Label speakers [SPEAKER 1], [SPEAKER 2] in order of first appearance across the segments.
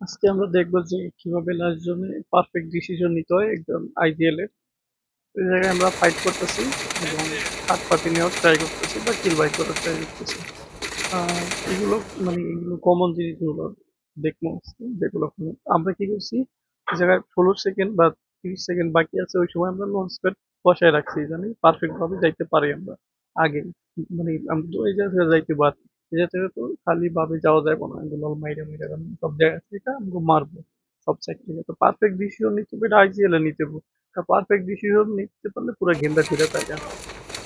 [SPEAKER 1] আজকে আমরা দেখব যে কিভাবে লাস্ট জোনে পারফেক্ট ডিসিশন নিতে হয় একদম আইডিএল এর। এই জায়গায় আমরা ফাইট করতেছি এবং থার্ড পার্টি নেওয়ার ট্রাই করতেছি বা কিল বাই করার ট্রাই করতেছি। আর এগুলো এগুলো কমন জিনিসগুলো দেখবো যেগুলো আমরা কি করছি, এই জায়গায় 16 সেকেন্ড বা 30 সেকেন্ড বাকি আছে, ওই সময় আমরা লঞ্চ প্যাড বসায় রাখছি জানি পারফেক্ট ভাবে যাইতে পারি আমরা আগে। আমরা তো এই জায়গা থেকে যাইতে পারি, এই জায়গা থেকে তো খালি ভাবে যাওয়া যাবে না, এগুলো মাইরা মাইরা কারণ সব জায়গা থেকে আমাকে মারবো, সব সাইড থেকে। তো পারফেক্ট ডিসিশন নিতে হবে, এটা আইজিএল এ নিতে হবে। পারফেক্ট ডিসিশন নিতে পারলে পুরো গেমটা ঘুরে থাকে।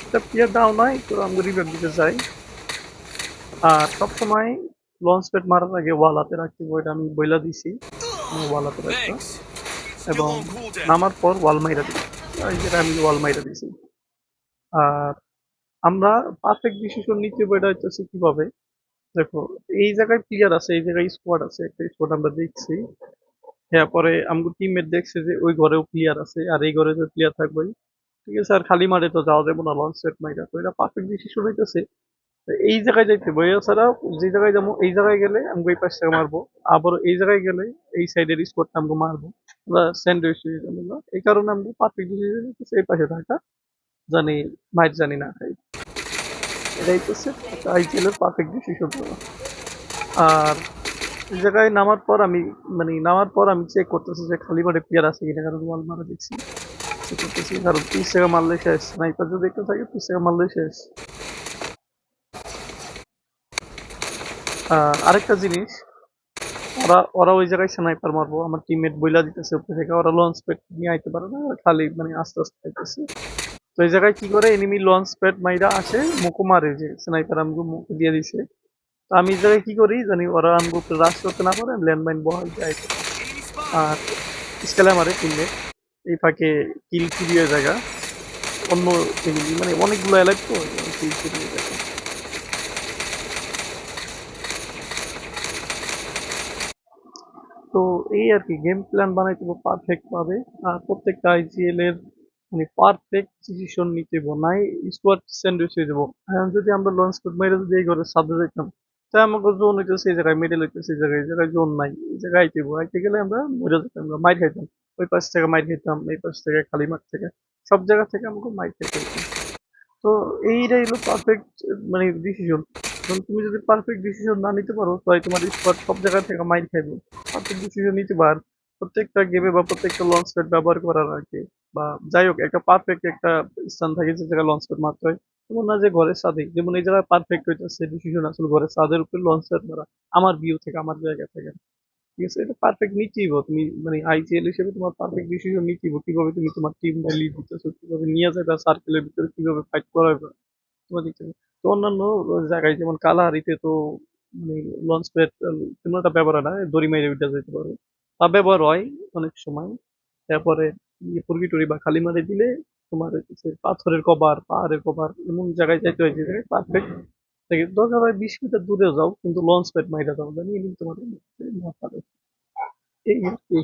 [SPEAKER 1] এটা প্লেয়ার ডাউন হয় তো আমরা রিভাইভ দিতে যাই। আর সবসময় লঞ্চ প্যাড মারার আগে ওয়াল হাতে রাখতে হবে, এটা আমি বইলা দিছি ওয়াল হাতে রাখবা। এবং নামার পর ওয়াল মাইরা দিই, এই যেটা আমি ওয়াল মাইরা দিছি। আর আমরা পারফেক্ট ডিসিশন নিতে হবে, এটা হচ্ছে কিভাবে দেখো, এই জায়গায় প্লেয়ার আছে, এই জায়গায় স্কোয়াড আছে, একটা স্কোয়াড আমরা দেখছি। হ্যাঁ, পরে আমগো টিমমেট দেখছে যে ওই ঘরেও প্লেয়ার আছে আর এই ঘরে তো প্লেয়ার থাকবেই। ঠিক আছে, আর খালি মাঠে তো যাওয়া যাবে না লঞ্চ সেট মাইরা, তো এটা পারফেক্ট ডিসিশন হইতেছে এই জায়গায় যাইতে হবে। এছাড়া যে জায়গায় যাবো এই জায়গায় গেলে আমি ওই পাশ থেকে মারবো, আবার এই জায়গায় গেলে এই সাইডের স্পটটা আমাকে মারবো, আমরা স্যান্ডউইচ হয়ে যাবো না। এই কারণে আমরা পারফেক্ট ডিসিশন হইতেছে এই পাশে থাকা, জানি মাইট জানি না খাই। এটাই হচ্ছে একটা আইপিএল এর পারফেক্ট ডিসিশন নেওয়া। আর এই জায়গায় নামার পর আমি চেক করতেছি যে খালি মাঠে প্লেয়ার আছে কিনা, কারণ ওয়াল মারা দেখছি চেক করতেছি, কারণ 30 টাকা মারলে শেষ, স্নাইপার যদি একটা থাকে 30 টাকা মারলে শেষ। আরেকটা জিনিস, ওরা ওরা ওই জায়গায় স্নাইপার মারবো, আমার টিমমেট বইলা দিতেছে উপরে থেকে ওরা লঞ্চ প্যাড নিয়ে আইতে পারে না, ওরা খালি আস্তে আস্তে আইতেছে। তো এই জায়গায় কি করে, এনিমি লঞ্চ প্যাড মাইরা আসে মুখো মারে, যে স্নাইপার আমাকে মুখে দিয়ে দিছে। তো আমি এই জায়গায় কি করি জানি, ওরা আমাকে উপরে রাশ করতে না পারে, ল্যান্ডমাইন বহাই যায়। আর স্কেলে মারে টিমমেট, এই ফাঁকে কিল চুরি হয়ে জায়গা অন্য এনিমি, অনেকগুলো এলাইভ তো কিল চুরি হয়ে যায়। তো এই আর কি, গেম প্ল্যান বানাইতে হবে পারফেক্ট ভাবে। আর প্রত্যেকটা আইজিএল এর পারফেক্ট ডিসিশন নিতে হবে, নাই স্কোয়াড স্যান্ডউইচ হয়ে যাবো। এখন যদি আমরা লঞ্চ কোড মেরে যদি এই ঘরে সাথে যাইতাম, তাই আমাকে জোন হইতেছে এই জায়গায়, মিডল হইতেছে এই জায়গায় জোন নাই, এই জায়গায় আইতে হইবো। আইতে গেলে আমরা মরে যেতাম, আমরা মাইর খাইতাম, ওই পাশ থেকে মাইর খাইতাম, এই পাশ থেকে খালি মাঠ থেকে, সব জায়গা থেকে আমাকে মাইর খাইতে হইতো। তো এইটাই হলো পারফেক্ট ডিসিশন। এবং তুমি যদি পারফেক্ট ডিসিশন না নিতে পারো, তাই তোমার স্কোয়াড সব জায়গা থেকে মাইর খাইবে। পারফেক্ট ডিসিশন নিতে পার প্রত্যেকটা গেমে বা প্রত্যেকটা লঞ্চ প্যাড ব্যবহার করার আগে, বা যাই হোক একটা পারফেক্ট একটা স্থান থাকে যে জায়গায় লঞ্চ প্যাড মারতে হয়। এমন না যে ঘরের ছাদে, যেমন এই জায়গায় পারফেক্ট হইতেছে ডিসিশন আসলে ঘরের ছাদের উপরে লঞ্চ প্যাড মারা, আমার ভিউ থেকে আমার জায়গা থেকে। ঠিক আছে, এটা পারফেক্ট নিতেই হবে তুমি, আইজিএল হিসেবে তোমার পারফেক্ট ডিসিশন নিতেই হবে, কিভাবে তুমি তোমার টিম লিড দিতেছো, কিভাবে নিয়ে যাবে সার্কেলের ভিতরে, কিভাবে ফাইট করাবে তোমার দিক থেকে। তো অন্যান্য জায়গায় যেমন কালাহারিতে তো মানে লঞ্চ প্যাড তেমন একটা ব্যবহার হয় না, দড়ি মাইরে উঠে যেতে পারে, তা ব্যবহার হয় অনেক সময়। তারপরে পুরগিটুরি বা কালিমারি দিলে তোমার হচ্ছে পাথরের কভার, পাহাড়ের কভার, এমন জায়গায় যাইতে হয় যে জায়গায় পারফেক্ট থাকে। দরকার হয় 20 মিটার দূরে যাও, কিন্তু লঞ্চ প্যাড মাইরা যাও জানি তোমার না পারে। এই আর কি।